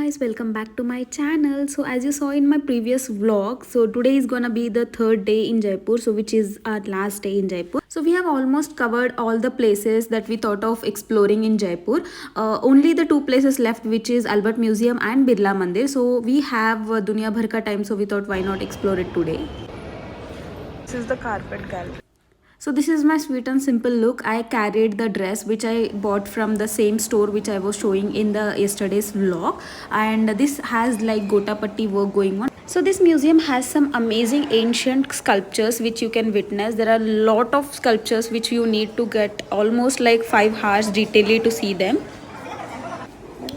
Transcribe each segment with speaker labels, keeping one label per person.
Speaker 1: guys, welcome back to my channel. So as you saw in my previous vlog, so today is gonna be the third day in Jaipur, so which is our last day in Jaipur. So we have almost covered all the places that we thought of exploring in Jaipur. Only the two places left, which is Albert Museum and Birla Mandir. So we have Dunya Bhar ka time, so we thought why not explore it today.
Speaker 2: This is the carpet gallery.
Speaker 1: So this is my sweet and simple look. I carried the dress which I bought from the same store which I was showing in the yesterday's vlog, and this has like Gotapatti work going on. So this museum has some amazing ancient sculptures which you can witness. There are a lot of sculptures which you need to get almost like 5 hours detailedly to see them.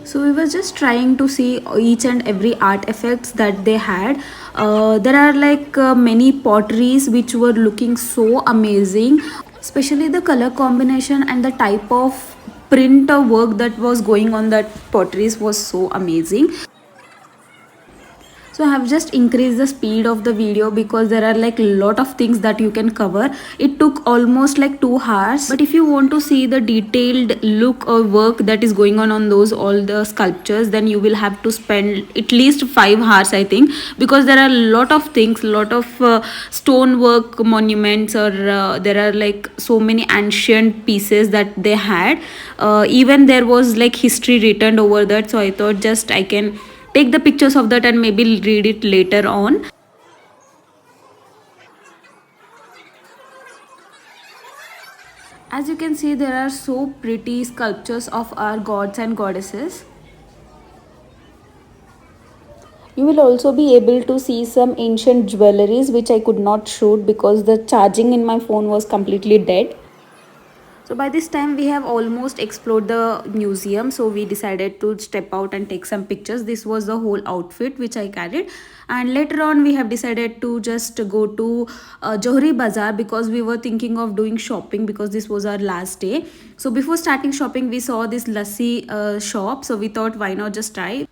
Speaker 1: So we were just trying to see each and every art effects that they had. There are like many potteries which were looking so amazing, especially the color combination and the type of print or work that was going on that potteries was so amazing. So I have just increased the speed of the video because there are like a lot of things that you can cover. It took almost like 2 hours, but if you want to see the detailed look or work that is going on those all the sculptures, then you will have to spend at least 5 hours I think, because there are a lot of things, lot of stonework monuments, or there are like so many ancient pieces that they had. Even there was like history written over that, so I thought just I can take the pictures of that and maybe read it later on. As you can see, there are so pretty sculptures of our gods and goddesses. You will also be able to see some ancient jewelries which I could not shoot because the charging in my phone was completely dead. So by this time we have almost explored the museum, so we decided to step out and take some pictures. This was the whole outfit which I carried, and later on we have decided to just go to Johri Bazaar because we were thinking of doing shopping because this was our last day. So before starting shopping we saw this lassi shop, so we thought why not just try.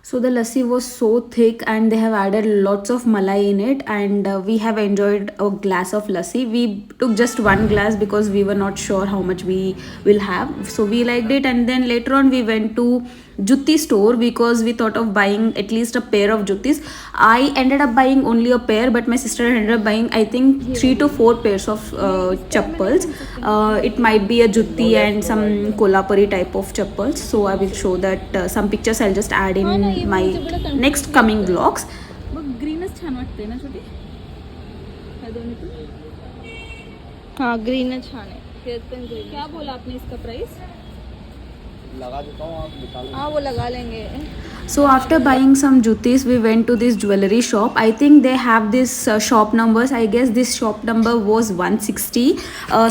Speaker 1: So the lassi was so thick and they have added lots of malai in it, and we have enjoyed a glass of lassi. We took just one glass because we were not sure how much we will have. So we liked it, and then later on we went to Jutti store because we thought of buying at least a pair of juttis. I ended up buying only a pair, but my sister ended up buying I think 3 to 4 pairs of chappals. It might be a jutti and some Kolhapuri type of chappals. So I will show that some pictures I'll just add in my next coming vlogs.
Speaker 2: ग्रीनच छान वाटते ना छोटी. हाँ ग्रीनच छान है. क्या बोला आपने इसका प्राइस? लगा देता हूँ, आप निकालो. हाँ वो लगा लेंगे.
Speaker 1: So after buying some juttis, we went to this jewelry shop. I think they have this shop numbers. I guess this shop number was 160.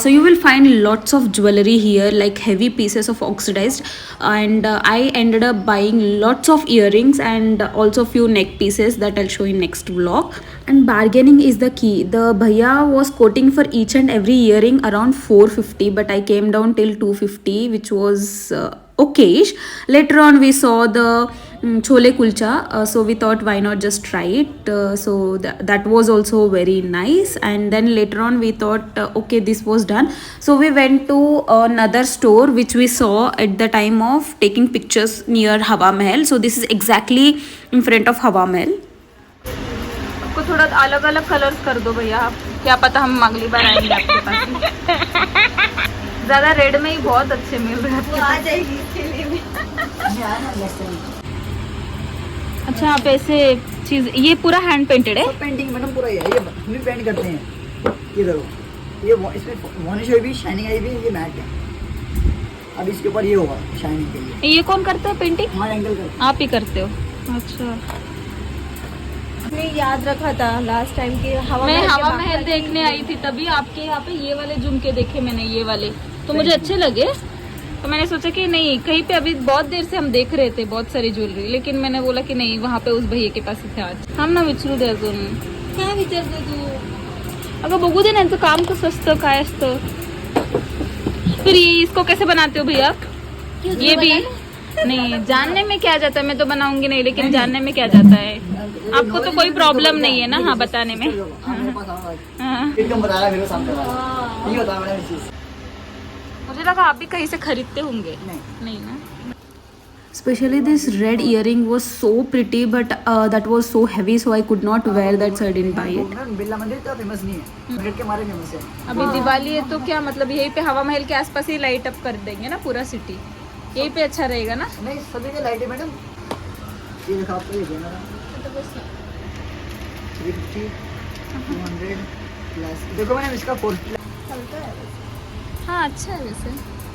Speaker 1: So you will find lots of jewelry here, like heavy pieces of oxidized. And I ended up buying lots of earrings and also few neck pieces that I'll show in next vlog. And bargaining is the key. The bhaiya was quoting for each and every earring around 450, but I came down till 250, which was okayish. Later on we saw the chole kulcha, so we thought why not just try it. So that was also very nice, and then later on we thought okay, this was done, so we went to another store which we saw at the time of taking pictures near Hawa Mahal. So this is exactly in front of Hawa Mahal.
Speaker 2: आपको थोड़ा अलग अलग colours कर दो भैया, आप क्या पता हम अगली बार आएंगे आपके पास. ज्यादा रेड में ही बहुत अच्छे मिल रहे हैं. आ जाएगी इसके लिए भी. अच्छा आप ऐसे चीज, ये पूरा हैंड पेंटेड है?
Speaker 3: पेंटिंग मैडम पूरा ये हम भी पेंट करते हैं. ये देखो, ये इसमें वार्निश हुई भी, शाइनिंग आई भी, ये मैट है. अब इसके ऊपर ये होगा शाइनिंग के लिए.
Speaker 2: ये कौन करता है पेंटिंग?
Speaker 3: हमारे एंगल करते हैं.
Speaker 2: आप ही करते हो? अच्छा. मैं याद रखा था लास्ट टाइम की मैं हवा महल देखने आई थी, तभी आपके यहाँ पे ये वाले झुमके देखे मैंने, ये वाले तो मुझे अच्छे लगे. तो मैंने सोचा कि नहीं, कहीं पे अभी बहुत देर से हम देख रहे थे बहुत सारी ज्वेलरी, लेकिन मैंने बोला कि नहीं, वहाँ पे उस भैया के पास थे आज. हम ना विचारू दे अजून. काय विचारते तू? अगं बघू दे ना, यांचं काम कसं असतं, काय असतं. फिर ये इसको कैसे बनाते हो भैया? ये भी नहीं जानने में क्या जाता है, मैं तो बनाऊंगी नहीं, लेकिन जानने में क्या जाता है. आपको तो कोई प्रॉब्लम नहीं है ना? हाँ बताने में. मुझे लगा आप भी कहीं से खरीदते होंगे. नहीं ना.
Speaker 1: Especially this red earring was so pretty, but that was so heavy, so I could not wear that, so I didn't buy it.
Speaker 3: Birla मंदिर तो फेमस नहीं है, बजट के मारे फेमस है।
Speaker 2: अभी दिवाली है तो क्या मतलब यहीं पे हवा महल के आसपास ही लाइट अप कर देंगे ना पूरा सिटी, यहीं पे अच्छा रहेगा ना।
Speaker 3: नहीं सभी के लाइट है मैडम, ये देखो आपको ये देना 350 200 प्लस, देखो मैडम इसका 40
Speaker 2: हाँ अच्छा है वैसे।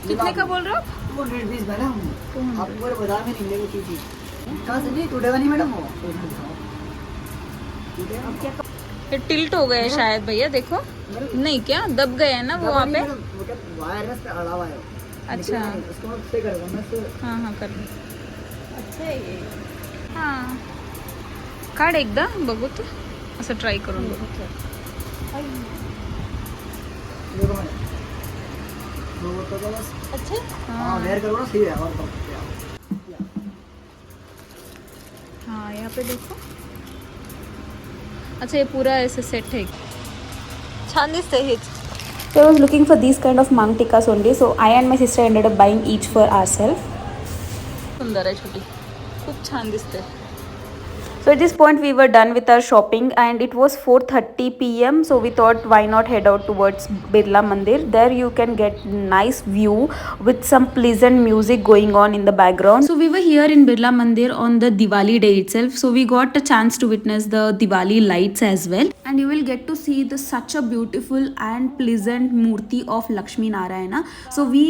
Speaker 2: कितने का बोल रहे हो आप?
Speaker 3: 200 रुपीज़ मैडम, आपको पूरे बाजार में नहीं मिलेगा चीज़। कहाँ से नहीं टूटेगा नहीं मैडम वो,
Speaker 2: ये टिल्ट हो गए शायद भैया, देखो नहीं क्या दब गए हैं ना वो वहाँ पे।
Speaker 3: वायर पे अड़ा हुआ है।
Speaker 2: अच्छा
Speaker 3: उसको मैं से करूँगा मैं से।
Speaker 2: हाँ हाँ कर दे। अच्छा है ये। हाँ काढ एकदा बघू तू, असं ट्राय करून बघू।
Speaker 3: देखो मैडम वो तो बस
Speaker 2: अच्छा
Speaker 3: हाँ वेयर करो ना सही है। और
Speaker 2: हाँ यहाँ पे देखो, अच्छा ये पूरा ऐसे सेट है, छान दिसतंय हेच।
Speaker 1: So I was looking for these kind of mang tikkas only. So I and my sister ended up buying each for ourselves.
Speaker 2: सुंदर आहे छोटी, खूप छान दिसते।
Speaker 1: So at this point we were done with our shopping and it was 4:30 p.m. So we thought why not head out towards Birla Mandir. There you can get nice view with some pleasant music going on in the background. So we were here in Birla Mandir on the Diwali day itself. So we got a chance to witness the Diwali lights as well. And you will get to see the such a beautiful and pleasant murti of Lakshmi Narayana. So we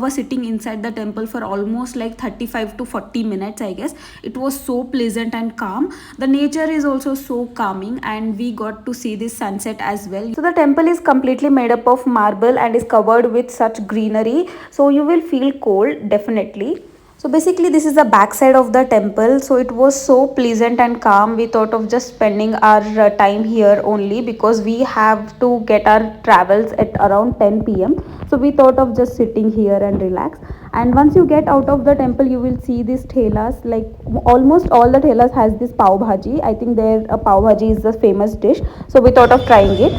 Speaker 1: were sitting inside the temple for almost like 35 to 40 minutes I guess. It was so pleasant and calm. The nature is also so calming and we got to see this sunset as well. So the temple is completely made up of marble and is covered with such greenery. So you will feel cold definitely. So basically this is the back side of the temple. So it was so pleasant and calm. We thought of just spending our time here only because we have to get our travels at around 10 p.m. So we thought of just sitting here and relax. And once you get out of the temple you will see these thelas, like almost all the thelas has this pav bhaji. I think their pav bhaji is the famous dish. So we thought of trying it.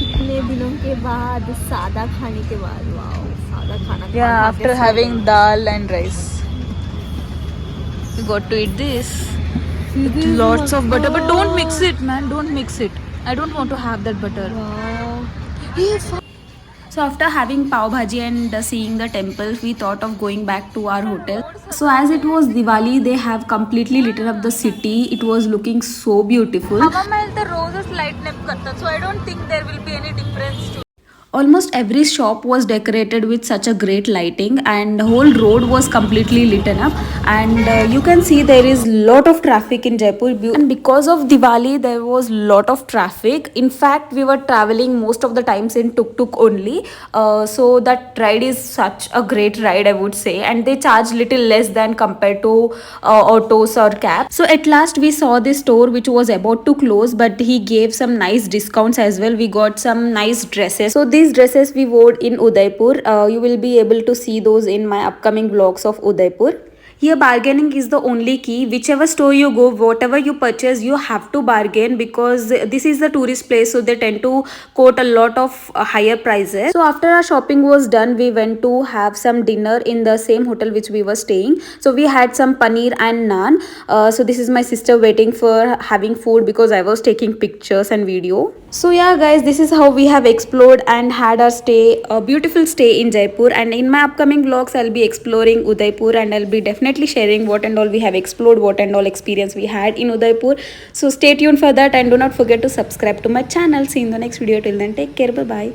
Speaker 2: कितने दिनों के बाद सादा खाने के बाद, wow सादा खाना। Yeah, after having dal and rice we got to eat this with lots of butter, but don't mix it man, don't mix it. I don't want to have that butter. Wow.
Speaker 1: So after having pav bhaji and seeing the temple, we thought of going back to our hotel. So as it was Diwali, they have completely lit up the city. It was looking so beautiful.
Speaker 2: हवा महल तर रोजच light nap करतात, so I don't think there will be any difference to.
Speaker 1: Almost every shop was decorated with such a great lighting and the whole road was completely lit up, and you can see there is lot of traffic in Jaipur, and because of Diwali there was lot of traffic. In fact we were traveling most of the times in tuk-tuk only, so that ride is such a great ride I would say, and they charge little less than compared to autos or cabs. So at last we saw this store which was about to close, but he gave some nice discounts as well. We got some nice dresses. So these dresses we wore in Udaipur. You will be able to see those in my upcoming vlogs of Udaipur. Here bargaining is the only key. Whichever store you go, whatever you purchase, you have to bargain because this is the tourist place, so they tend to quote a lot of higher prices. So after our shopping was done, we went to have some dinner in the same hotel which we were staying. So we had some paneer and naan. So this is my sister waiting for having food because I was taking pictures and video. So yeah guys, this is how we have explored and had our stay, a beautiful stay in Jaipur, and in my upcoming vlogs I'll be exploring Udaipur and I'll be definitely sharing what and all we have explored, what and all experience we had in Udaipur. So stay tuned for that and do not forget to subscribe to my channel. See you in the next video. Till then, take care. Bye bye.